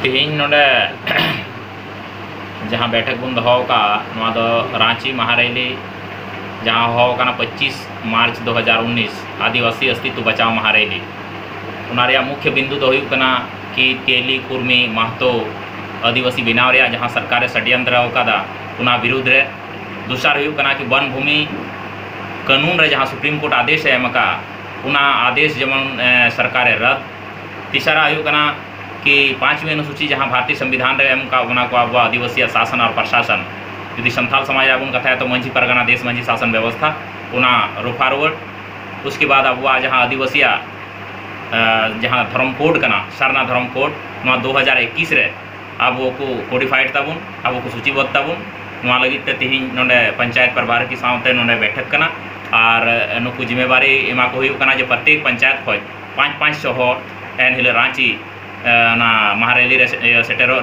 तेहन नोडे जहाँ बैठक बन दो रांची महारैली जहाँ हो 25 मार्च 2019 आदिवासी अस्तित्व बचाओ महारैली मुख्य बिंदु दो कि तेली कुर्मी महतो आदिवासी बनाव जहाँ सरकार षड्यंत्र विरुद्ध रे दूसरा कि वन भूमि कानून रे जहाँ सुप्रीम कोर्ट आदेश एम आदेश जमन सरकार रद्द तीसरा कि 5वीं अनुसूची जहाँ भारतीय संविधान रे एम को अब आदिवासी शासन और प्रशासन यदि संथाल समाज बन कथा तो मंझी परगना देश मंझी शासन व्यवस्था रोफा रुआड़ उसके बाद अब जहाँ आदिवासी जहाँ धर्म कोड सरना धर्म कोड 2021 रे अब को कोडिफाइड तबन अब को सूचीबद्ध तबन लगे तेहन नोडे पंचायत प्रभार की साथ नोडे बैठक और नुकू जिम्मेवारी एमा को जे प्रत्येक पंचायत खो 500 हर एन हिल रांची महारैली सेटेरो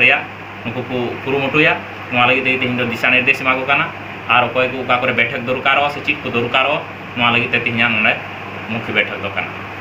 नुकू को कुरुमुटुया लगे तेहन दिशा निर्देश एमा को और अकय को बैठक दरकार से चीज को दरकार लगे तेहन मुख्य बैठक